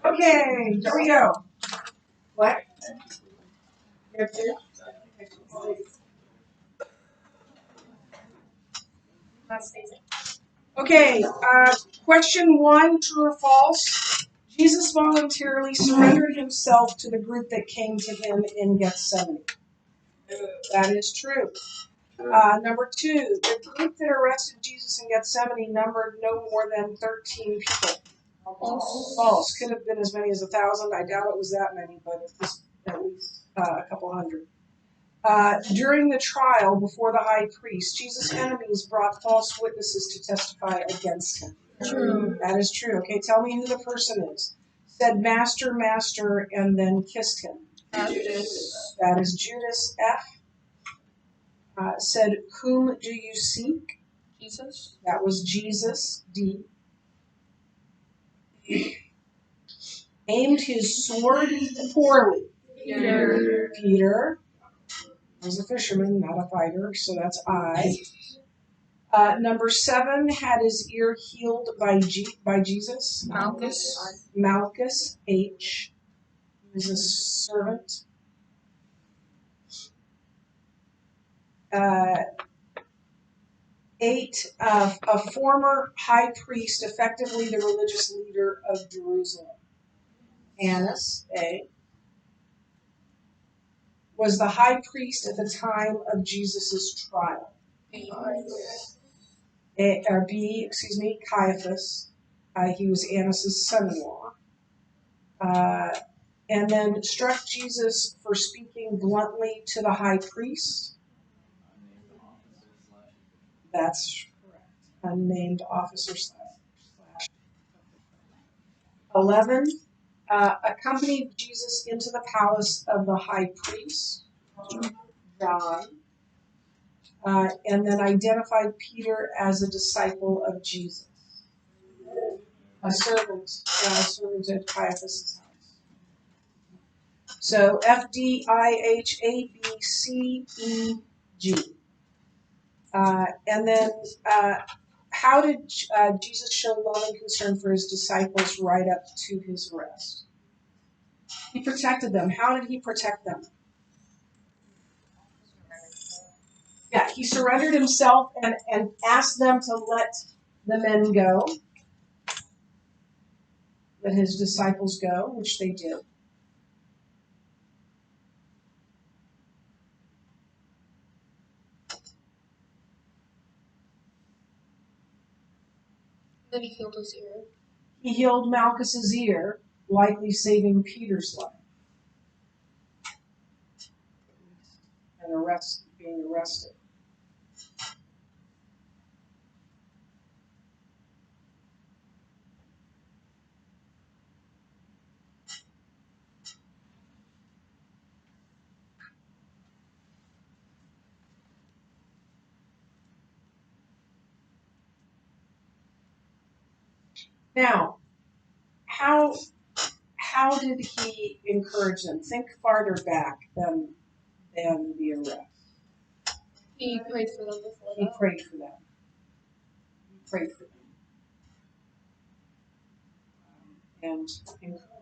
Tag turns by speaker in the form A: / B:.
A: Okay, here we go. What? Here too? Okay, question 1, true or false? Jesus voluntarily surrendered himself to the group that came to him in Gethsemane. That is true. Number 2, the group that arrested Jesus in Gethsemane numbered no more than 13 people. False. Could have been as many as 1,000. I doubt it was that many, but it was at least a couple hundred. During the trial before the high priest, Jesus' enemies brought false witnesses to testify against him.
B: True.
A: That is true. Okay, tell me who the person is. Said, Master, Master, and then kissed him.
B: Judas.
A: That is Judas F. Said, whom do you seek?
B: Jesus.
A: That was Jesus D. Aimed his sword poorly. Peter was a fisherman, not a fighter, so that's I. Number 7 had his ear healed by Jesus.
B: Malchus.
A: Malchus H. He was a servant. 8, a former high priest, effectively the religious leader of Jerusalem. Annas A. was the high priest at the time of Jesus' trial. B, Caiaphas. He was Annas' son-in-law. And then struck Jesus for speaking bluntly to the high priest. That's correct. Unnamed officer slash. 11. Accompanied Jesus into the palace of the high priest, John. And then identified Peter as a disciple of Jesus. A servant at Caiaphas' house. So F, D, I, H, A, B, C, E, G. And then how did Jesus show love and concern for his disciples right up to his arrest? He protected them. How did he protect them? Yeah, he surrendered himself and asked them to let the men go. Let his disciples go, which they did.
B: Then he healed his ear.
A: He healed Malchus's ear, likely saving Peter's life. And being arrested. Now, how did he encourage them? Think farther back than the arrest.
B: He prayed for them before
A: He
B: that.
A: prayed for them. He prayed for them. And encouraged